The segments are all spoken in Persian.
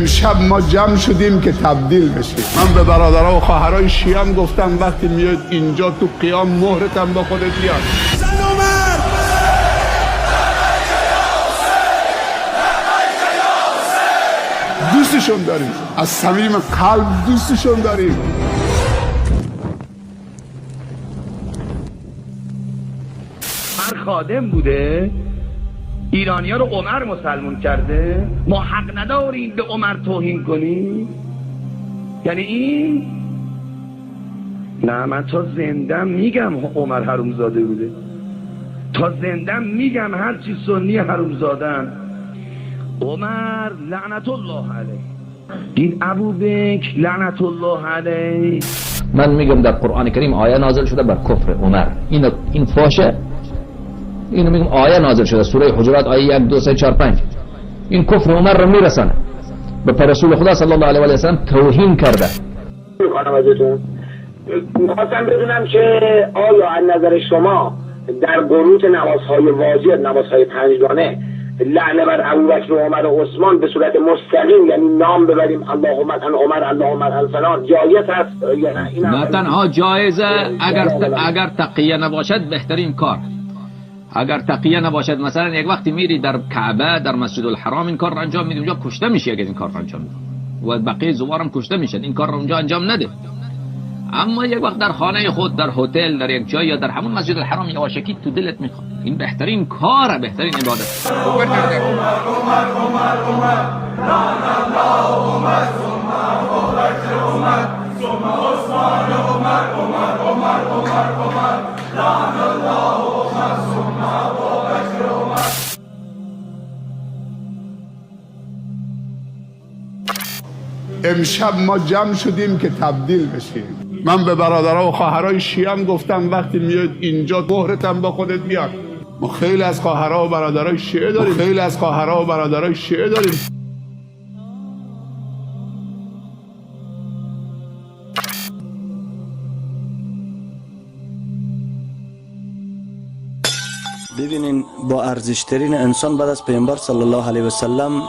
امشب ما جمع شدیم که تبدیل بشیم. من به برادرها و خواهرای شیعه‌ام گفتم وقتی میاد اینجا تو قیام مهرتم با خودت بیار. دوستشون داریم، از صمیم قلب دوستشون داریم. هر خادم بوده ایرانی‌ها رو عمر مسلمون کرده، ما حق نداریم به عمر توهین کنیم. یعنی این نه، من تا زندم میگم عمر حرومزاده بوده، تا زندم میگم هرچی سنی حرومزادن. عمر لعنت الله علیه، این ابوبکر لعنت الله علیه. من میگم در قرآن کریم آیه نازل شده بر کفر عمر، این فاشه. اینو میگم آیه نازل شده سوره حجرات آیه 1 2 3 4 5. این کفر عمر رو میرسانه به رسول خدا صلی الله علیه و سلم، توهین کرده. میخوام ازتون میخواستم بدونم که آیا از نظر شما در قنوت نمازهای واجب، نمازهای پنجگانه، لعنه بر ابوبکر و عمر و عثمان به صورت مستقیم، یعنی نام ببریم اللهم عن عمر اللهم عن فلان، جایز هست یا نه؟ نه تنها جایزه اگر تقیه نباشد بهترین کار. اگر تقیه نباشد، مثلا یک وقتی میری در کعبه، در مسجد الحرام این کار را انجام میدی، اونجا کشته میشی اگر این کار را انجام میدی و بقیه زوارم کشته میشن. این کار را اونجا انجام نده. اما یک وقت در خانه خود، در هتل، در یک جای یا در همون مسجد الحرام یواشکی تو دلت میخواد، این بهترین کاره، بهترین عبادت. امشب ما جمع شدیم که تبدیل بشیم. من به برادرها و خواهرای شیعه‌ام گفتم وقتی میاد اینجا مهرتم با خودت بیار. ما خیلی از خواهرها و برادرای شیعه داریم، ببینین با ارزشترین انسان بعد از پیامبر صلی الله علیه و سلم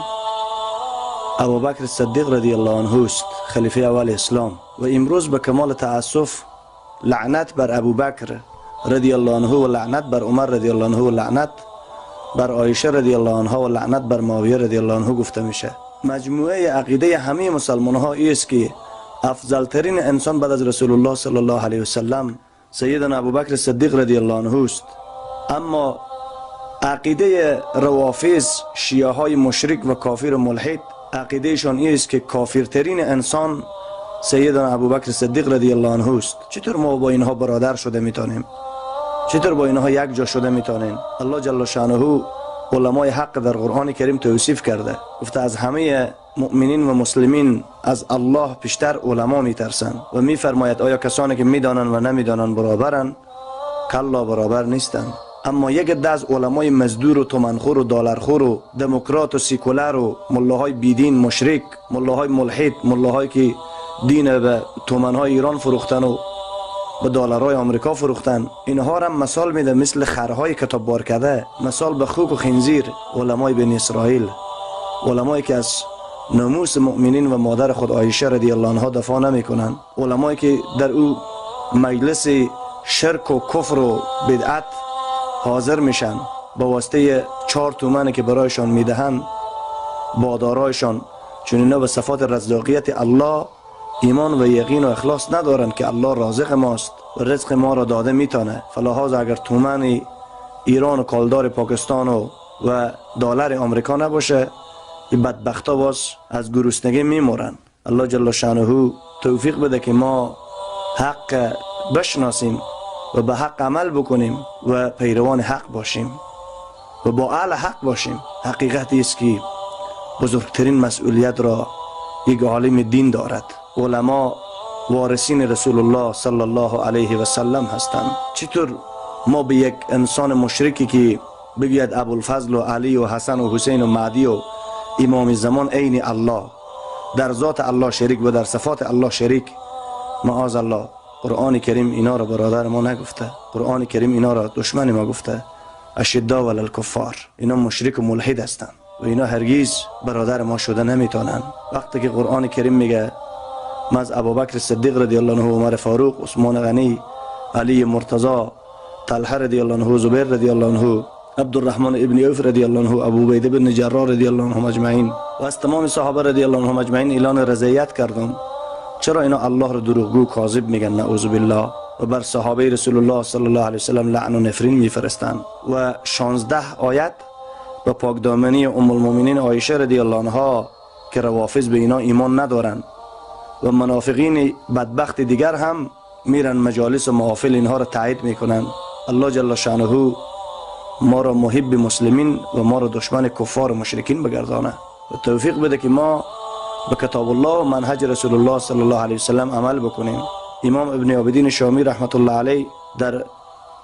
ابوبکر صدیق رضی الله عنه است، خلیفه اول اسلام. و امروز به کمال تأسف لعنت بر ابوبکر رضی الله عنه و لعنت بر عمر رضی الله عنه و لعنت بر عایشه رضی الله عنها و لعنت بر معاویه رضی الله عنه گفته میشه. مجموعه عقیده همه مسلمان ها است که افضل ترین انسان بعد از رسول الله صلی الله علیه و سلم سیدنا ابوبکر صدیق رضی الله عنه است. اما عقیده روافض، شیعه های مشرک و کافر و ملحد، عقیدهشان این است که کافرترین انسان سیدنا ابوبکر صدیق رضی الله عنه است. چطور ما با اینها برادر شده میتونیم؟ چطور با اینها یک جا شده میتونیم؟ الله جل شانه علمای حق در قرآن کریم توصیف کرده، گفته از همه مؤمنین و مسلمین از الله پیشتر علما میترسن و میفرماید آیا کسانی که میدانن و نمیدانن برابرن؟ کلا، برابر نیستن. اما یک عده از علمای مزدور و تومنخور و دلارخور و دموکرات و سیکولر و ملاهای بیدین مشرک، ملاهای ملحد، ملاهایی که دین به تومنهای ایران فروختن و به دلارهای آمریکا فروختن، اینها را مثال میده مثل خرهای کتاب بار کرده، مثال به خوک و خنزیر. علمای بنی اسرائیل، علمایی که از ناموس مؤمنین و مادر خود عایشه رضی الله عنها دفاع نمیکنن، علمایی که در او مجلس شرک و کفر و بدعت حاضر میشن، با واسطه 4 تومانی که برایشان میدهن بادارایشان، چون اینا به صفات رزاقیت الله ایمان و یقین و اخلاص ندارن که الله رازق ماست و رزق ما را داده میتونه. فلحاظ اگر تومن ایران و کالدار پاکستان و دلار آمریکا نباشه، این بدبختا باز از گرسنگی میمورن. الله جل شانه توفیق بده که ما حق بشناسیم و به حق عمل بکنیم و پیروان حق باشیم و با اهل حق باشیم. حقیقتی است که بزرگترین مسئولیت را یک عالم دین دارد. علما وارثین رسول الله صلی الله علیه و سلم هستند. چطور ما به یک انسان مشرکی که بگوید ابوالفضل و علی و حسن و حسین و مهدی و امام زمان عین الله، در ذات الله شریک و در صفات الله شریک، معاذ الله. قرآن کریم اینا را برادر ما نگفته، قرآن کریم اینا را دشمن ما گفته. اشداء علی الکفار، اینا مشرک و ملحد هستند. و اینا هرگیز برادر ما شده نمیتونن. وقتی که قرآن کریم میگه ما از ابوبکر صدیق رضی الله عنه، عمر فاروق، عثمان غنی، علی مرتضی، طلحه رضی الله عنه، زبیر رضی الله عنه، عبدالرحمن ابن عوف رضی الله عنه، ابو عبیده بن جراح رضی الله عنهم اجمعین و از تمام صحابه رضی الله عنهم اجمعین اعلان رضایت کردم. چرا اینا الله رو دروغگو کاذب میگن؟ نعوذ بالله. و بر صحابه رسول الله صلی الله علیه وسلم لعن و نفرین میفرستند. و 16 آیت به پاکدامنی ام المؤمنین عایشه رضی الله عنها که روافض به اینا ایمان ندارن و منافقین بدبخت دیگر هم میرن مجالس و محافل اینها را تایید میکنن. الله جل شانه ما را محب مسلمین و ما را دشمن کفار و مشرکین بگردانه و توفیق بده که ما به کتاب الله و منهج رسول الله صلی الله علیه وسلم عمل بکنیم. امام ابن عابدین شامی رحمت الله علیه در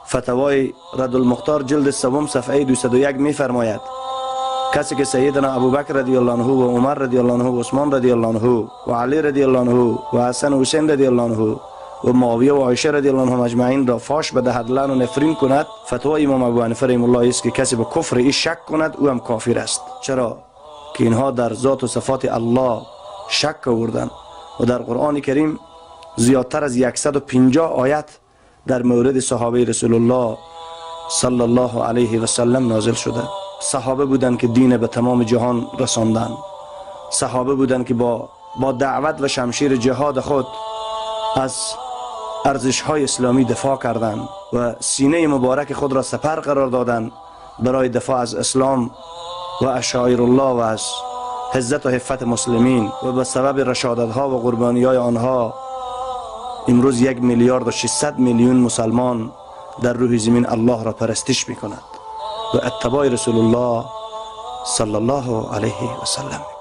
فتاوای رد المختار جلد سوم صفحه 201 میفرماید کسی که سیدنا ابوبکر رضی الله عنه و عمر رضی الله عنه و عثمان رضی الله عنه و علی رضی الله عنه و حسن و حسین رضی الله عنه و معاویه و عایشه رضی الله عنهم اجمعین را فاش بدهد، لعن و نفرین کند، فتوای امام ابو حنیفه رحمه الله است که کسی به کفر این شک کند او هم کافر است. چرا که اینها در ذات و صفات الله شک آوردند و در قرآن کریم زیادتر از 150 آیت در مورد صحابه رسول الله صلی الله علیه و سلم نازل شده. صحابه بودند که دین به تمام جهان رساندند. صحابه بودند که با دعوت و شمشیر جهاد خود از ارزش‌های اسلامی دفاع کردند و سینه مبارک خود را سپر قرار دادند برای دفاع از اسلام و از شعائر الله و از عزت و حفت مسلمین و به سبب رشادت‌ها و قربانی‌های آنها امروز 1,600,000,000 مسلمان در روی زمین الله را پرستش می‌کند و اتباع رسول الله صلی الله علیه و سلم.